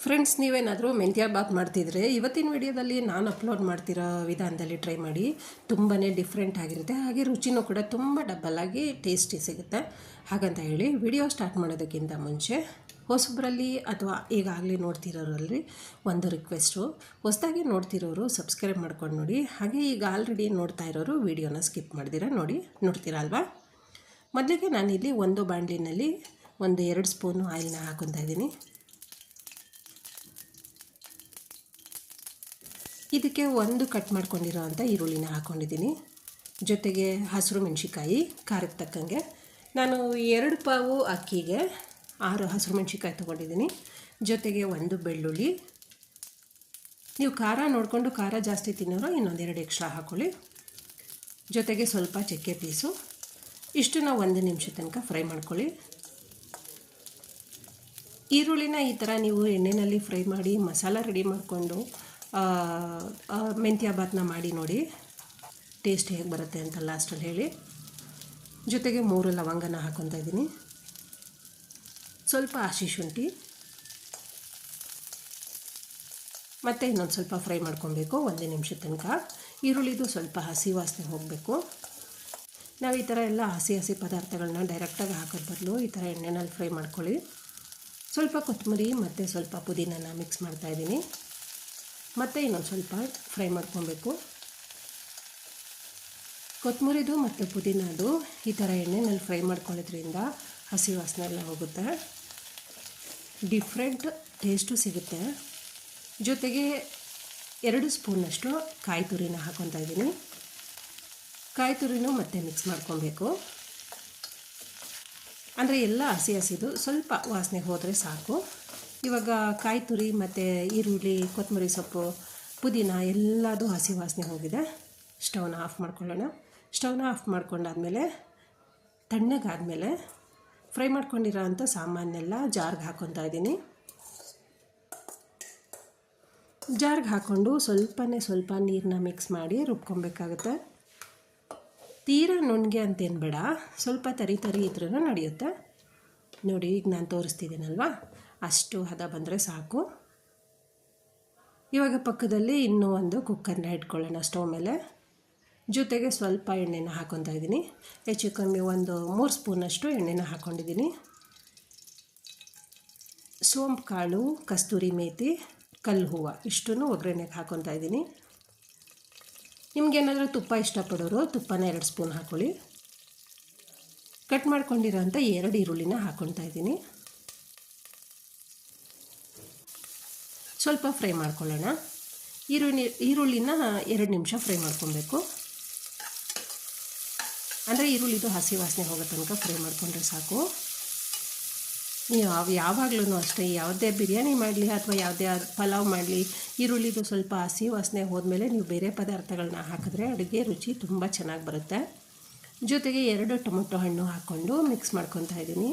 Friends, ನೀವೇನಾದರೂ ಮೆಂತ್ಯ ಬಾತ್ ಮಾಡ್ತಿದ್ರೆ ಇವತ್ತಿನ ವಿಡಿಯೋದಲ್ಲಿ ನಾನು ಅಪ್ಲೋಡ್ ಮಾಡ್ತಿರೋ ವಿಧಾನದಲ್ಲಿ ಟ್ರೈ ಮಾಡಿ. ತುಂಬಾ ಡಿಫ್ರೆಂಟ್ ಆಗಿರುತ್ತೆ, ಹಾಗೆ ರುಚಿನೂ ಕೂಡ ತುಂಬ ಡಬ್ಬಲಾಗಿ ಟೇಸ್ಟಿ ಸಿಗುತ್ತೆ. ಹಾಗಂತ ಹೇಳಿ ವಿಡಿಯೋ ಸ್ಟಾರ್ಟ್ ಮಾಡೋದಕ್ಕಿಂತ ಮುಂಚೆ ಹೊಸಬ್ರಲ್ಲಿ ಅಥವಾ ಈಗಾಗಲೇ ನೋಡ್ತಿರೋರಲ್ಲಿ ಒಂದು ರಿಕ್ವೆಸ್ಟು, ಹೊಸದಾಗಿ ನೋಡ್ತಿರೋರು ಸಬ್ಸ್ಕ್ರೈಬ್ ಮಾಡ್ಕೊಂಡು ನೋಡಿ. ಹಾಗೆ ಈಗ ಆಲ್ರೆಡಿ ನೋಡ್ತಾ ಇರೋರು ವಿಡಿಯೋನ ಸ್ಕಿಪ್ ಮಾಡ್ದಿರ ನೋಡ್ತೀರಾ ಅಲ್ವಾ. ಮೊದಲಿಗೆ ನಾನಿಲ್ಲಿ ಒಂದು ಬಾಣಲಿನಲ್ಲಿ 1-2 ಸ್ಪೂನು ಆಯಿಲ್ನ ಹಾಕೊತಾ ಇದ್ದೀನಿ. ಇದಕ್ಕೆ ಒಂದು ಕಟ್ ಮಾಡ್ಕೊಂಡಿರೋ ಅಂಥ ಈರುಳ್ಳಿನ ಹಾಕ್ಕೊಂಡಿದ್ದೀನಿ. ಜೊತೆಗೆ ಹಸಿರು ಮೆಣಸಿಕಾಯಿ ಖಾರಕ್ಕೆ ತಕ್ಕಂಗೆ. ನಾನು 2 ಪಾವು ಅಕ್ಕಿಗೆ 6 ಹಸಿರು ಮೆಣಸಿಕಾಯಿ ತೊಗೊಂಡಿದ್ದೀನಿ. ಜೊತೆಗೆ 1 ಬೆಳ್ಳುಳ್ಳಿ. ನೀವು ಖಾರ ನೋಡಿಕೊಂಡು ಖಾರ ಜಾಸ್ತಿ ತಿನ್ನೋರು ಇನ್ನೊಂದೆರಡು ಎಕ್ಸ್ಟ್ರಾ ಹಾಕ್ಕೊಳ್ಳಿ. ಜೊತೆಗೆ ಸ್ವಲ್ಪ ಚಕ್ಕೆ ಪೀಸು. ಇಷ್ಟನ್ನ 1 ನಿಮಿಷ ತನಕ ಫ್ರೈ ಮಾಡ್ಕೊಳ್ಳಿ. ಈರುಳ್ಳಿನ ಈ ಥರ ನೀವು ಎಣ್ಣೆಯಲ್ಲಿ ಫ್ರೈ ಮಾಡಿ ಮಸಾಲ ರೆಡಿ ಮಾಡಿಕೊಂಡು ಮೆಂತ್ಯ ಬಾತ್ನ ಮಾಡಿ ನೋಡಿ, ಟೇಸ್ಟ್ ಹೇಗೆ ಬರುತ್ತೆ ಅಂತ ಲಾಸ್ಟಲ್ಲಿ ಹೇಳಿ. ಜೊತೆಗೆ 3 ಲವಂಗನ ಹಾಕ್ಕೊತಾ ಇದ್ದೀನಿ. ಸ್ವಲ್ಪ ಹಸಿ ಶುಂಠಿ ಮತ್ತು ಇನ್ನೊಂದು ಸ್ವಲ್ಪ ಫ್ರೈ ಮಾಡ್ಕೊಬೇಕು 1 ನಿಮಿಷ ತನಕ. ಈರುಳ್ಳಿದು ಸ್ವಲ್ಪ ಹಸಿ ವಾಸನೆ ಹೋಗಬೇಕು. ನಾವು ಈ ಥರ ಎಲ್ಲ ಹಸಿ ಪದಾರ್ಥಗಳನ್ನ ಡೈರೆಕ್ಟಾಗಿ ಹಾಕೋದು ಬದಲು ಈ ಥರ ಎಣ್ಣೆನಲ್ಲಿ ಫ್ರೈ ಮಾಡ್ಕೊಳ್ಳಿ. ಸ್ವಲ್ಪ ಕೊತ್ತಂಬರಿ ಮತ್ತು ಸ್ವಲ್ಪ ಪುದೀನನ ಮಿಕ್ಸ್ ಮಾಡ್ತಾಯಿದ್ದೀನಿ. ಮತ್ತು ಇನ್ನೊಂದು ಸ್ವಲ್ಪ ಫ್ರೈ ಮಾಡ್ಕೊಬೇಕು. ಕೊತ್ತಂಬರಿದು ಮತ್ತು ಪುದೀನದು ಈ ಥರ ಎಣ್ಣೆನಲ್ಲಿ ಫ್ರೈ ಮಾಡ್ಕೊಳ್ಳೋದ್ರಿಂದ ಹಸಿ ವಾಸನೆ ಎಲ್ಲ ಹೋಗುತ್ತೆ, ಡಿಫ್ರೆಂಟ್ ಟೇಸ್ಟು ಸಿಗುತ್ತೆ. ಜೊತೆಗೆ 2 ಸ್ಪೂನಷ್ಟು ಕಾಯಿ ತುರಿನ ಹಾಕ್ಕೊತಾ ಇದ್ದೀನಿ. ಕಾಯಿ ತುರಿನೂ ಮತ್ತೆ ಮಿಕ್ಸ್ ಮಾಡ್ಕೊಬೇಕು. ಅಂದರೆ ಎಲ್ಲ ಹಸಿದು ಸ್ವಲ್ಪ ವಾಸನೆ ಹೋದರೆ ಸಾಕು. ಇವಾಗ ಕಾಯಿ ತುರಿ ಮತ್ತು ಈರುಳ್ಳಿ, ಕೊತ್ತಂಬರಿ ಸೊಪ್ಪು, ಪುದೀನ ಎಲ್ಲದೂ ಹಸಿ ವಾಸನೆ ಹೋಗಿದೆ. ಸ್ಟವ್ನ ಆಫ್ ಮಾಡ್ಕೊಳ್ಳೋಣ. ಸ್ಟವ್ನ ಆಫ್ ಮಾಡ್ಕೊಂಡಾದಮೇಲೆ ತಣ್ಣಗಾದಮೇಲೆ ಫ್ರೈ ಮಾಡ್ಕೊಂಡಿರೋ ಅಂಥ ಸಾಮಾನೆಲ್ಲ ಜಾರ್ಗೆ ಹಾಕ್ಕೊತಾ ಇದ್ದೀನಿ. ಜಾರ್ಗೆ ಹಾಕ್ಕೊಂಡು ಸ್ವಲ್ಪ ನೀರನ್ನ ಮಿಕ್ಸ್ ಮಾಡಿ ರುಬ್ಕೊಬೇಕಾಗುತ್ತೆ. ತೀರಾ ನುಣ್ಣಗೆ ಅಂತೇನು ಬೇಡ, ಸ್ವಲ್ಪ ತರಿ ಇದ್ರೂ ನಡೆಯುತ್ತೆ. ನೋಡಿ, ಈಗ ನಾನು ತೋರಿಸ್ತಿದ್ದೀನಲ್ವ, ಅಷ್ಟು ಹದ ಬಂದರೆ ಸಾಕು. ಇವಾಗ ಪಕ್ಕದಲ್ಲಿ ಇನ್ನೂ ಒಂದು ಕುಕ್ಕರ್ನ ಇಟ್ಕೊಳ್ಳೋಣ ಸ್ಟವ್ ಮೇಲೆ. ಜೊತೆಗೆ ಸ್ವಲ್ಪ ಎಣ್ಣೆನ ಹಾಕ್ಕೊತಾ ಇದ್ದೀನಿ. ಹೆಚ್ಚು ಕಮ್ಮಿ 3 ಸ್ಪೂನಷ್ಟು ಎಣ್ಣೆನ ಹಾಕ್ಕೊಂಡಿದ್ದೀನಿ. ಸೋಂಪು ಕಾಳು, ಕಸ್ತೂರಿ ಮೇಥಿ, ಕಲ್ಲು ಹೂವು ಇಷ್ಟನ್ನು ಒಗ್ಗರಣೆಗೆ ಹಾಕ್ಕೊತಾ ಇದ್ದೀನಿ. ನಿಮಗೇನಾದರೂ ತುಪ್ಪ ಇಷ್ಟಪಡೋರು ತುಪ್ಪನ 2 ಸ್ಪೂನ್ ಹಾಕ್ಕೊಳ್ಳಿ. ಕಟ್ ಮಾಡ್ಕೊಂಡಿರೋ ಅಂಥ 2 ಈರುಳ್ಳಿನ ಹಾಕ್ಕೊತಾ ಇದ್ದೀನಿ. ಸ್ವಲ್ಪ ಫ್ರೈ ಮಾಡ್ಕೊಳ್ಳೋಣ. ಈರುಳ್ಳಿನ 2 ನಿಮಿಷ ಫ್ರೈ ಮಾಡ್ಕೊಬೇಕು. ಅಂದರೆ ಈರುಳ್ಳಿದು ಹಸಿ ವಾಸನೆ ಹೋಗೋ ತನಕ ಫ್ರೈ ಮಾಡಿಕೊಂಡ್ರೆ ಸಾಕು. ನೀವು ಯಾವಾಗಲೂ ಅಷ್ಟೇ, ಯಾವುದೇ ಬಿರಿಯಾನಿ ಮಾಡಲಿ ಅಥವಾ ಯಾವುದೇ ಪಲಾವ್ ಮಾಡಲಿ, ಈರುಳ್ಳಿದು ಸ್ವಲ್ಪ ಹಸಿ ವಾಸನೆ ಹೋದ್ಮೇಲೆ ನೀವು ಬೇರೆ ಪದಾರ್ಥಗಳನ್ನ ಹಾಕಿದ್ರೆ ಅಡುಗೆ ರುಚಿ ತುಂಬ ಚೆನ್ನಾಗಿ ಬರುತ್ತೆ. ಜೊತೆಗೆ 2 ಟೊಮೊಟೊ ಹಣ್ಣು ಹಾಕ್ಕೊಂಡು ಮಿಕ್ಸ್ ಮಾಡ್ಕೊತಾ ಇದ್ದೀನಿ.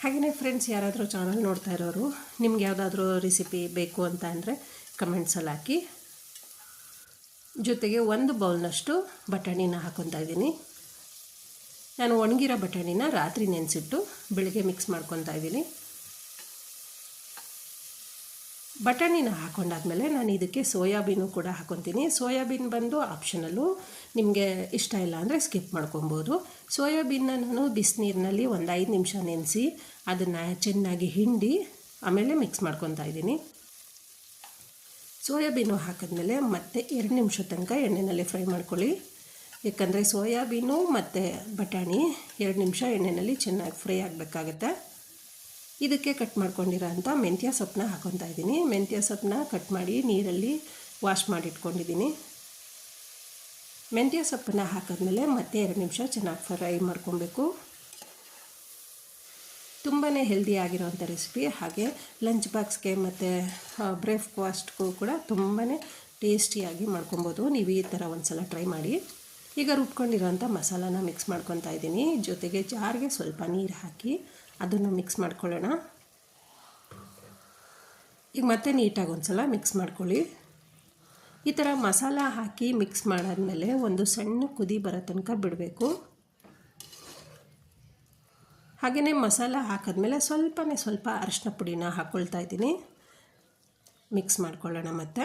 ಹಾಗೆಯೇ ಫ್ರೆಂಡ್ಸ್, ಯಾರಾದರೂ ಚಾನಲ್ ನೋಡ್ತಾ ಇರೋರು ನಿಮ್ಗೆ ಯಾವುದಾದ್ರೂ ರೆಸಿಪಿ ಬೇಕು ಅಂತ ಅಂದರೆ ಕಮೆಂಟ್ಸಲ್ಲಿ ಹಾಕಿ. ಜೊತೆಗೆ 1 ಬೌಲ್ನಷ್ಟು ಬಟಾಣಿನ ಹಾಕ್ಕೊತಾ ಇದ್ದೀನಿ. ನಾನು ಒಣಗಿರೋ ಬಟಾಣಿನ ರಾತ್ರಿ ನೆನೆಸಿಟ್ಟು ಬೆಳಗ್ಗೆ ಮಿಕ್ಸ್ ಮಾಡ್ಕೊತಾ ಇದ್ದೀನಿ. ಬಟಾಣಿನ ಹಾಕ್ಕೊಂಡಾದ್ಮೇಲೆ ನಾನು ಇದಕ್ಕೆ ಸೋಯಾಬೀನು ಕೂಡ ಹಾಕ್ಕೊತೀನಿ. ಸೋಯಾಬೀನ್ ಬಂದು ಆಪ್ಷನಲ್ಲು, ನಿಮಗೆ ಇಷ್ಟ ಇಲ್ಲ ಅಂದರೆ ಸ್ಕಿಪ್ ಮಾಡ್ಕೊಬೋದು. ಸೋಯಾಬೀನ್ನ ನಾನು ಬಿಸಿನೀರಿನಲ್ಲಿ 5 ನಿಮಿಷ ನೆನೆಸಿ ಅದನ್ನು ಚೆನ್ನಾಗಿ ಹಿಂಡಿ ಆಮೇಲೆ ಮಿಕ್ಸ್ ಮಾಡ್ಕೊತಾ ಇದ್ದೀನಿ. ಸೋಯಾಬೀನು ಹಾಕಿದ್ಮೇಲೆ ಮತ್ತೆ 2 ನಿಮಿಷ ತನಕ ಎಣ್ಣೆಯಲ್ಲಿ ಫ್ರೈ ಮಾಡ್ಕೊಳ್ಳಿ. ಯಾಕಂದರೆ ಸೋಯಾಬೀನು ಮತ್ತು ಬಟಾಣಿ 2 ನಿಮಿಷ ಎಣ್ಣೆಯಲ್ಲಿ ಚೆನ್ನಾಗಿ ಫ್ರೈ ಆಗಬೇಕಾಗತ್ತೆ. ಇದಕ್ಕೆ ಕಟ್ ಮಾಡ್ಕೊಂಡಿರೋ ಅಂಥ ಮೆಂತ್ಯ ಸೊಪ್ಪನ್ನ ಹಾಕ್ಕೊತಾ ಇದ್ದೀನಿ. ಮೆಂತ್ಯ ಸೊಪ್ಪನ್ನ ಕಟ್ ಮಾಡಿ ನೀರಲ್ಲಿ ವಾಶ್ ಮಾಡಿಟ್ಕೊಂಡಿದ್ದೀನಿ. ಮೆಂತ್ಯ ಸೊಪ್ಪನ್ನ ಹಾಕಿದ್ಮೇಲೆ ಮತ್ತೆ 2 ನಿಮಿಷ ಚೆನ್ನಾಗಿ ಫ್ರೈ ಮಾಡ್ಕೊಬೇಕು. ತುಂಬಾ ಹೆಲ್ದಿ ಆಗಿರೋವಂಥ ರೆಸಿಪಿ. ಹಾಗೆ ಲಂಚ್ ಬಾಕ್ಸ್ಗೆ ಮತ್ತು ಬ್ರೇಕ್ಫಾಸ್ಟ್ಗೂ ಕೂಡ ತುಂಬಾ ಟೇಸ್ಟಿಯಾಗಿ ಮಾಡ್ಕೊಬೋದು. ನೀವು ಈ ಥರ ಒಂದು ಸಲ ಟ್ರೈ ಮಾಡಿ. ಈಗ ರುಬ್ಕೊಂಡಿರೋಂಥ ಮಸಾಲಾನ ಮಿಕ್ಸ್ ಮಾಡ್ಕೊತಾ ಇದ್ದೀನಿ. ಜೊತೆಗೆ ಜಾರ್ಗೆ ಸ್ವಲ್ಪ ನೀರು ಹಾಕಿ ಅದನ್ನು ಮಿಕ್ಸ್ ಮಾಡ್ಕೊಳ್ಳೋಣ. ಈಗ ಮತ್ತೆ ನೀಟಾಗಿ ಒಂದು ಸಲ ಮಿಕ್ಸ್ ಮಾಡ್ಕೊಳ್ಳಿ. ಈ ಥರ ಮಸಾಲ ಹಾಕಿ ಮಿಕ್ಸ್ ಮಾಡಾದಮೇಲೆ ಒಂದು ಸಣ್ಣ ಕುದಿ ಬರೋ ತನಕ ಬಿಡಬೇಕು. ಹಾಗೆಯೇ ಮಸಾಲ ಹಾಕಿದ್ಮೇಲೆ ಸ್ವಲ್ಪ ಅರಿಶಿನ ಪುಡಿನ ಹಾಕ್ಕೊಳ್ತಾ ಇದ್ದೀನಿ. ಮಿಕ್ಸ್ ಮಾಡ್ಕೊಳ್ಳೋಣ. ಮತ್ತು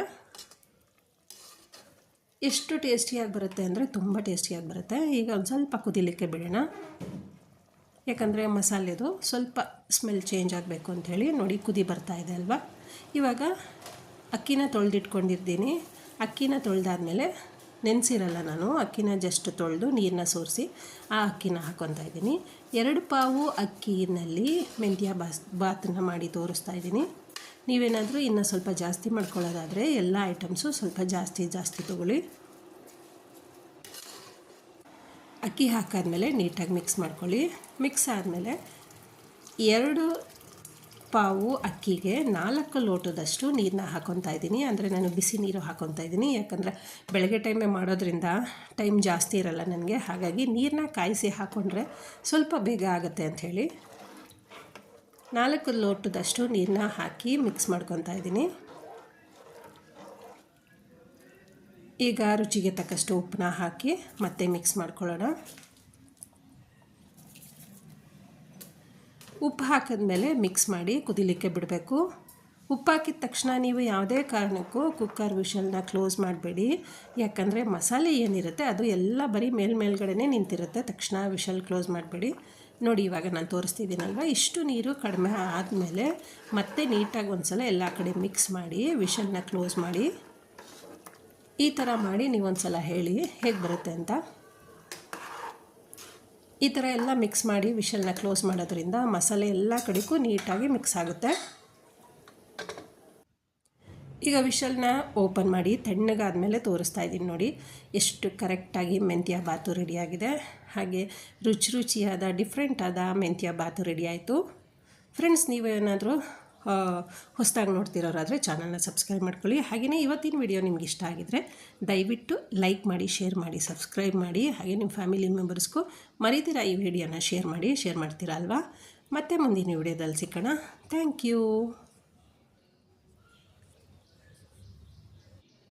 ಎಷ್ಟು ಟೇಸ್ಟಿಯಾಗಿ ಬರುತ್ತೆ ಅಂದರೆ ತುಂಬ ಟೇಸ್ಟಿಯಾಗಿ ಬರುತ್ತೆ. ಈಗ ಒಂದು ಸ್ವಲ್ಪ ಕುದಿಲಿಕ್ಕೆ ಬಿಡೋಣ, ಯಾಕಂದರೆ ಮಸಾಲೆದು ಸ್ವಲ್ಪ ಸ್ಮೆಲ್ ಚೇಂಜ್ ಆಗಬೇಕು ಅಂಥೇಳಿ. ನೋಡಿ ಕುದಿ ಬರ್ತಾ ಇದೆ ಅಲ್ವಾ. ಇವಾಗ ಅಕ್ಕಿನ ತೊಳೆದಿಟ್ಕೊಂಡಿದ್ದೀನಿ. ಅಕ್ಕಿನ ತೊಳೆದಾದ್ಮೇಲೆ ನೆನೆಸಿರಲ್ಲ ನಾನು, ಅಕ್ಕಿನ ಜಸ್ಟ್ ತೊಳೆದು ನೀರನ್ನ ಸೋರಿಸಿ ಆ ಅಕ್ಕಿನ ಹಾಕ್ಕೊತಾ ಇದ್ದೀನಿ. 2 ಪಾವು ಅಕ್ಕಿನಲ್ಲಿ ಮೆಂತ್ಯ ಬಾತನ್ನ ಮಾಡಿ ತೋರಿಸ್ತಾ ಇದ್ದೀನಿ. ನೀವೇನಾದರೂ ಇನ್ನೂ ಸ್ವಲ್ಪ ಜಾಸ್ತಿ ಮಾಡ್ಕೊಳ್ಳೋದಾದರೆ ಎಲ್ಲ ಐಟಮ್ಸು ಸ್ವಲ್ಪ ಜಾಸ್ತಿ ತೊಗೊಳ್ಳಿ. ಅಕ್ಕಿ ಹಾಕಾದ್ಮೇಲೆ ನೀಟಾಗಿ ಮಿಕ್ಸ್ ಮಾಡ್ಕೊಳ್ಳಿ. ಮಿಕ್ಸ್ ಆದಮೇಲೆ 2 ಪಾವು ಅಕ್ಕಿಗೆ 4 ಲೋಟದಷ್ಟು ನೀರನ್ನ ಹಾಕ್ಕೊತಾ ಇದ್ದೀನಿ. ಅಂದರೆ ನಾನು ಬಿಸಿ ನೀರು ಹಾಕ್ಕೊತಾ ಇದ್ದೀನಿ, ಯಾಕಂದರೆ ಬೆಳಗ್ಗೆ ಟೈಮೇ ಮಾಡೋದ್ರಿಂದ ಟೈಮ್ ಜಾಸ್ತಿ ಇರಲ್ಲ ನನಗೆ. ಹಾಗಾಗಿ ನೀರನ್ನ ಕಾಯಿಸಿ ಹಾಕ್ಕೊಂಡ್ರೆ ಸ್ವಲ್ಪ ಬೇಗ ಆಗುತ್ತೆ ಅಂಥೇಳಿ 4 ಲೋಟದಷ್ಟು ನೀರನ್ನ ಹಾಕಿ ಮಿಕ್ಸ್ ಮಾಡ್ಕೊತಾ ಇದ್ದೀನಿ. ಈಗ ರುಚಿಗೆ ತಕ್ಕಷ್ಟು ಉಪ್ಪನ್ನ ಹಾಕಿ ಮತ್ತೆ ಮಿಕ್ಸ್ ಮಾಡ್ಕೊಳ್ಳೋಣ. ಉಪ್ಪು ಹಾಕಿದ್ಮೇಲೆ ಮಿಕ್ಸ್ ಮಾಡಿ ಕುದಿಲಿಕ್ಕೆ ಬಿಡಬೇಕು. ಉಪ್ಪು ಹಾಕಿದ ತಕ್ಷಣ ನೀವು ಯಾವುದೇ ಕಾರಣಕ್ಕೂ ಕುಕ್ಕರ್ ವಿಷಲ್ನ ಕ್ಲೋಸ್ ಮಾಡಬೇಡಿ, ಯಾಕಂದರೆ ಮಸಾಲೆ ಏನಿರುತ್ತೆ ಅದು ಎಲ್ಲ ಬರೀ ಮೇಲ್ಗಡೆ ನಿಂತಿರುತ್ತೆ. ತಕ್ಷಣ ವಿಷಲ್ ಕ್ಲೋಸ್ ಮಾಡಬೇಡಿ. ನೋಡಿ ಇವಾಗ ನಾನು ತೋರಿಸ್ತಿದ್ದೀನಲ್ವ, ಇಷ್ಟು ನೀರು ಕಡಿಮೆ ಆದಮೇಲೆ ಮತ್ತೆ ನೀಟಾಗಿ ಒಂದು ಸಲ ಎಲ್ಲ ಕಡೆ ಮಿಕ್ಸ್ ಮಾಡಿ ವಿಷಲ್ನ ಕ್ಲೋಸ್ ಮಾಡಿ. ಈ ಥರ ಮಾಡಿ ನೀವೊಂದು ಸಲ ಹೇಳಿ ಹೇಗೆ ಬರುತ್ತೆ ಅಂತ. ಈ ಥರ ಎಲ್ಲ ಮಿಕ್ಸ್ ಮಾಡಿ ವಿಷಲ್ನ ಕ್ಲೋಸ್ ಮಾಡೋದ್ರಿಂದ ಮಸಾಲೆ ಎಲ್ಲ ಕಡೆಗೂ ನೀಟಾಗಿ ಮಿಕ್ಸ್ ಆಗುತ್ತೆ. ಈಗ ವಿಷಲ್ನ ಓಪನ್ ಮಾಡಿ ತಣ್ಣಗಾದ್ಮೇಲೆ ತೋರಿಸ್ತಾ ಇದ್ದೀನಿ. ನೋಡಿ ಎಷ್ಟು ಕರೆಕ್ಟಾಗಿ ಮೆಂತ್ಯ ಬಾತು ರೆಡಿಯಾಗಿದೆ. ಹಾಗೆ ರುಚಿಯಾದ ಡಿಫ್ರೆಂಟಾದ ಮೆಂತ್ಯ ಬಾತು ರೆಡಿ ಆಯಿತು. ಫ್ರೆಂಡ್ಸ್, ನೀವೇನಾದರೂ ಹೊಸದಾಗಿ ನೋಡ್ತಿರೋರಾದರೆ ಚಾನಲ್ನ ಸಬ್ಸ್ಕ್ರೈಬ್ ಮಾಡ್ಕೊಳ್ಳಿ. ಹಾಗೆಯೇ ಇವತ್ತಿನ ವಿಡಿಯೋ ನಿಮ್ಗೆ ಇಷ್ಟ ಆಗಿದರೆ ದಯವಿಟ್ಟು ಲೈಕ್ ಮಾಡಿ, ಶೇರ್ ಮಾಡಿ, ಸಬ್ಸ್ಕ್ರೈಬ್ ಮಾಡಿ. ಹಾಗೆ ನಿಮ್ಮ ಫ್ಯಾಮಿಲಿ ಮೆಂಬರ್ಸ್ಗೂ ಮರಿತೀರಾ ಈ ವಿಡಿಯೋನ ಶೇರ್ ಮಾಡ್ತೀರಾ ಅಲ್ವಾ. ಮತ್ತೆ ಮುಂದಿನ ವಿಡಿಯೋದಲ್ಲಿ ಸಿಗೋಣ. Thank you.